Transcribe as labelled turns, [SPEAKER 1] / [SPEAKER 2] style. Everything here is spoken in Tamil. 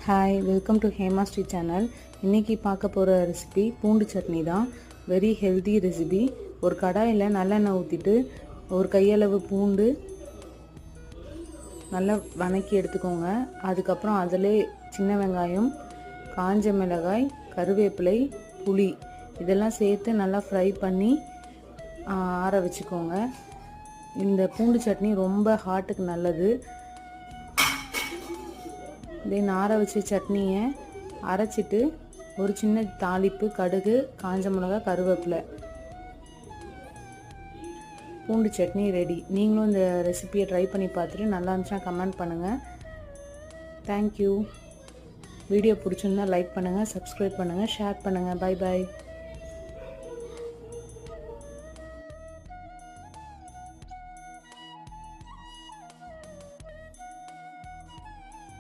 [SPEAKER 1] Hi, welcome to Hema Sri channel. இன்றைக்கி பார்க்க போகிற ரெசிபி பூண்டு சட்னி தான். Very healthy recipe. ஒரு கடாயில் நல்லெண்ணெய் ஊற்றிட்டு ஒரு கையளவு பூண்டு நல்லா வதக்கி எடுத்துக்கோங்க. அதுக்கப்புறம் அதிலே சின்ன வெங்காயம், காஞ்ச மிளகாய், கருவேப்பிலை, புளி இதெல்லாம் சேர்த்து நல்லா ஃப்ரை பண்ணி ஆற வச்சுக்கோங்க. இந்த பூண்டு சட்னி ரொம்ப ஹார்ட்டுக்கு நல்லது. தென் ஆற வச்ச சட்னியை அரைச்சிட்டு ஒரு சின்ன தாளிப்பு, கடுகு, காஞ்ச மிளகாய், கருவேப்பிலை, பூண்டு சட்னி ரெடி. நீங்களும் இந்த ரெசிபியை ட்ரை பண்ணி பார்த்துட்டு நல்லா இருந்துச்சுன்னா கமெண்ட் பண்ணுங்கள். தேங்க்யூ. வீடியோ பிடிச்சிருந்தா லைக் பண்ணுங்கள், சப்ஸ்கிரைப் பண்ணுங்கள், ஷேர் பண்ணுங்கள். Bye bye.